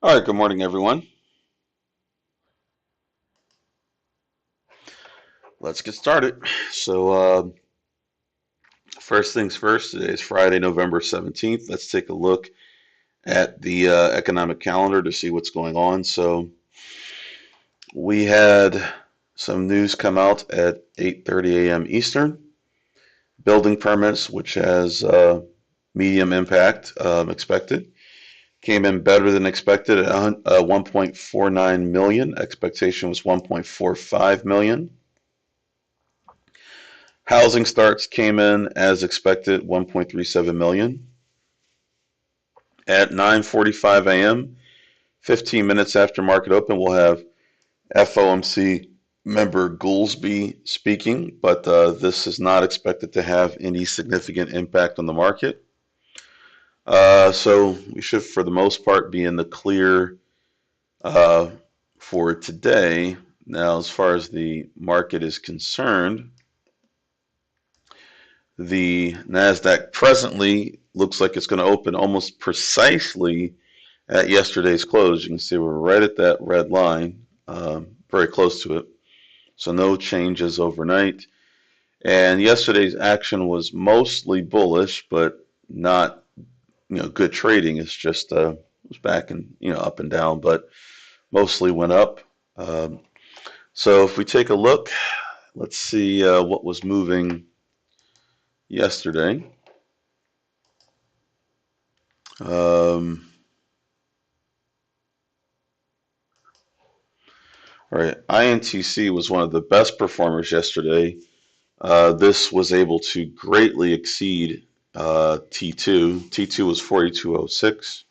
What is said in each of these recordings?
All right, good morning, everyone. Let's get started. First things first, today is Friday, November 17th. Let's take a look at the economic calendar to see what's going on. We had some news come out at 8:30 a.m. Eastern. Building permits, which has medium impact expected, came in better than expected at 1.49 million. Expectation was 1.45 million. Housing starts came in as expected, 1.37 million. At 9:45 a.m., 15 minutes after market open, we'll have FOMC member Goolsbee speaking, but this is not expected to have any significant impact on the market. So we should, for the most part, be in the clear uh, for today. Now, as far as the market is concerned, the NASDAQ presently looks like it's going to open almost precisely at yesterday's close. You can see we're right at that red line, very close to it. So no changes overnight. And yesterday's action was mostly bullish, but not good trading. It's just it was back and up and down, but mostly went up. Um, so if we take a look, let's see what was moving yesterday. Um, all right, INTC was one of the best performers yesterday. This was able to greatly exceed T2. T2 was 42.06,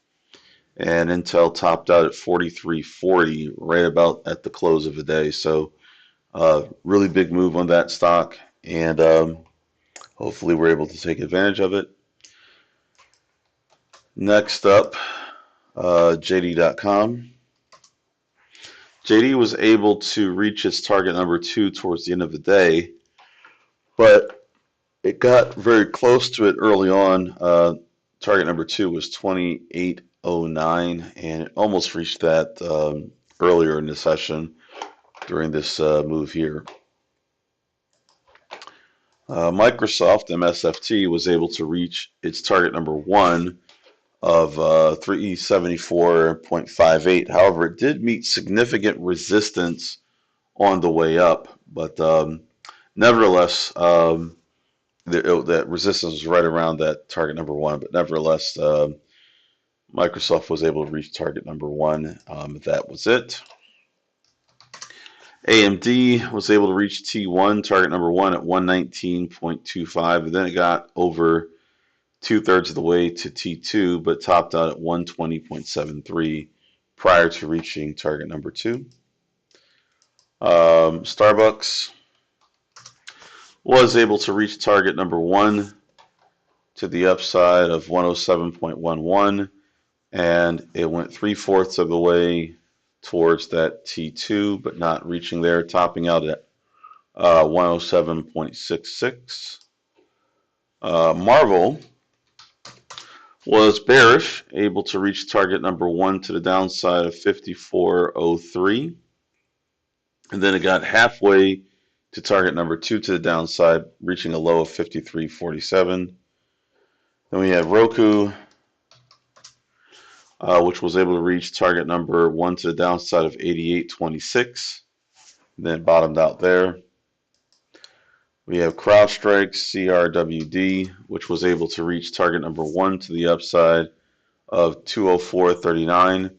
and Intel topped out at 43.40, right about at the close of the day. So, really big move on that stock, and hopefully we're able to take advantage of it. Next up, JD.com. JD was able to reach its target number 2 towards the end of the day, but it got very close to it early on. Target number 2 was 28.09, and it almost reached that earlier in the session during this move here. Microsoft MSFT was able to reach its target number 1 of 374.58. However, it did meet significant resistance on the way up, but nevertheless, that resistance was right around that target number 1. But nevertheless, Microsoft was able to reach target number 1. That was it. AMD was able to reach T1, target number 1 at 119.25, and then it got over two-thirds of the way to T2, but topped out at 120.73 prior to reaching target number 2. Starbucks was able to reach target number 1 to the upside of 107.11, and it went three-fourths of the way towards that T2, but not reaching there, topping out at 107.66. Marvel was bearish, able to reach target number 1 to the downside of 54.03, and then it got halfway to target number 2 to the downside, reaching a low of 53.47. Then we have Roku, which was able to reach target number 1 to the downside of 88.26, then bottomed out there. We have CrowdStrike, CRWD, which was able to reach target number 1 to the upside of 204.39,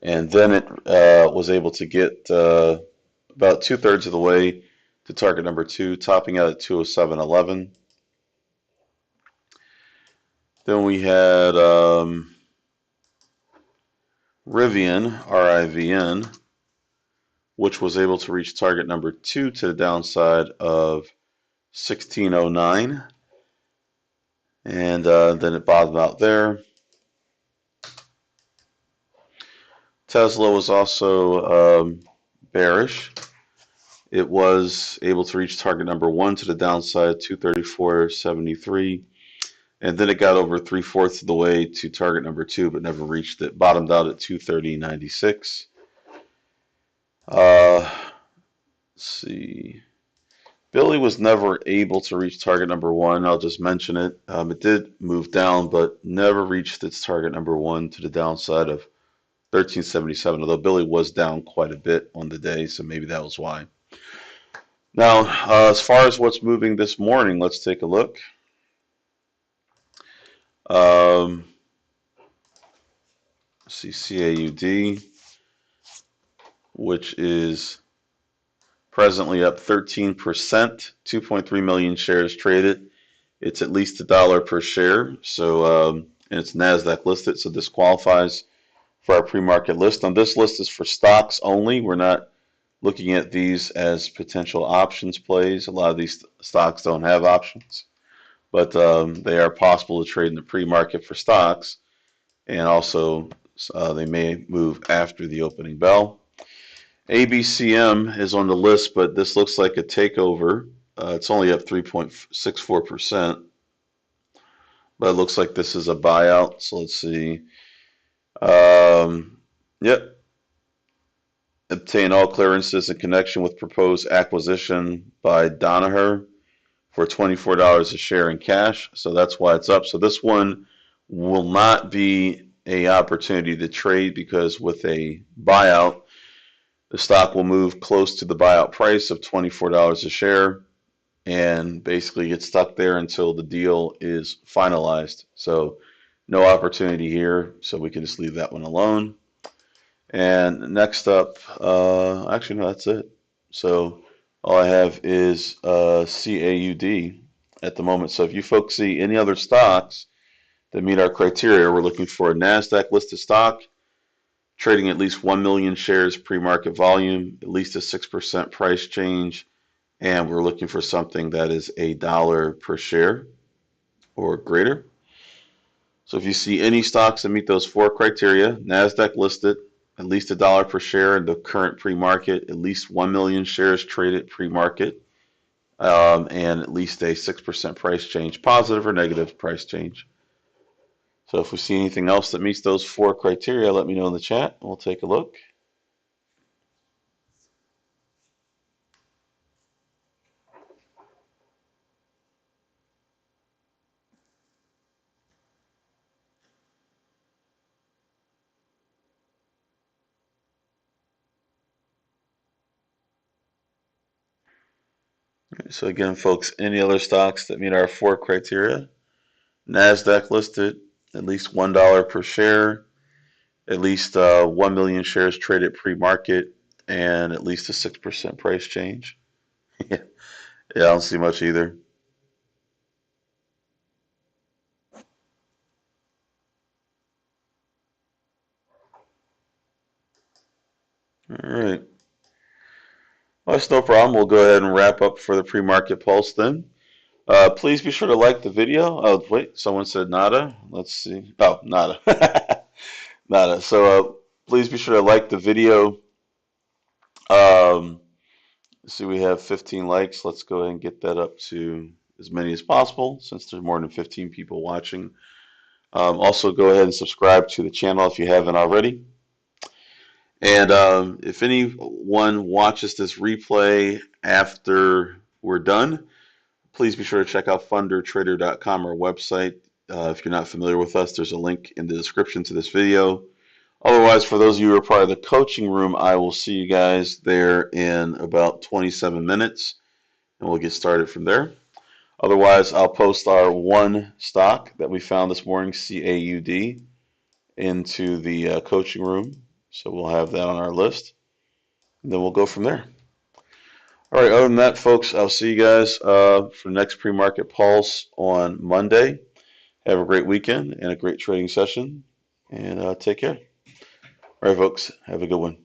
and then it was able to get about two-thirds of the way to target number 2, topping out at 207.11. Then we had Rivian, RIVN, which was able to reach target number 2 to the downside of 1609, and then it bottomed out there. Tesla was also bearish. It was able to reach target number 1 to the downside, 234.73, and then it got over 3/4 of the way to target number 2, but never reached it. Bottomed out at 230.96. Let's see. Billy was never able to reach target number 1. I'll just mention it. It did move down, but never reached its target number 1 to the downside of 1377, although Billy was down quite a bit on the day, so maybe that was why. Now, as far as what's moving this morning, let's take a look. Let's see, CAUD, which is presently up 13%, 2.3 million shares traded. It's at least $1 per share, so and it's NASDAQ listed, so this qualifies for our pre-market list. Now, this list is for stocks only. We're not looking at these as potential options plays. A lot of these stocks don't have options, but they are possible to trade in the pre-market for stocks, and also they may move after the opening bell. ABCM is on the list, but this looks like a takeover. It's only up 3.64%, but it looks like this is a buyout. So let's see. Yep. Obtain all clearances in connection with proposed acquisition by Danaher for $24 a share in cash. So that's why it's up. So this one will not be an opportunity to trade, because with a buyout, the stock will move close to the buyout price of $24 a share and basically get stuck there until the deal is finalized. So no opportunity here, so we can just leave that one alone. And next up, actually, no, that's it. So all I have is CAUD at the moment. So if you folks see any other stocks that meet our criteria, we're looking for a NASDAQ listed stock, trading at least 1 million shares pre-market volume, at least a 6% price change, and we're looking for something that is $1 per share or greater. So if you see any stocks that meet those 4 criteria, NASDAQ listed, at least $1 per share in the current pre-market, at least 1 million shares traded pre-market, and at least a 6% price change, positive or negative price change. So if we see anything else that meets those 4 criteria, let me know in the chat. We'll take a look. So again, folks, any other stocks that meet our 4 criteria, NASDAQ listed, at least $1 per share, at least 1 million shares traded pre-market, and at least a 6% price change. Yeah, I don't see much either. All right. Well, that's no problem. We'll go ahead and wrap up for the pre-market pulse then. Please be sure to like the video. Oh, wait, someone said nada. Let's see. Oh, nada. Nada. So please be sure to like the video. See, we have 15 likes. Let's go ahead and get that up to as many as possible, since there's more than 15 people watching. Also, go ahead and subscribe to the channel if you haven't already. And if anyone watches this replay after we're done, please be sure to check out fundertrader.com, our website. If you're not familiar with us, there's a link in the description to this video. Otherwise, for those of you who are part of the coaching room, I will see you guys there in about 27 minutes, and we'll get started from there. Otherwise, I'll post our 1 stock that we found this morning, CAUD, into the coaching room. So we'll have that on our list, and then we'll go from there. All right, other than that, folks, I'll see you guys for the next pre-market pulse on Monday. Have a great weekend and a great trading session, and take care. All right, folks, have a good one.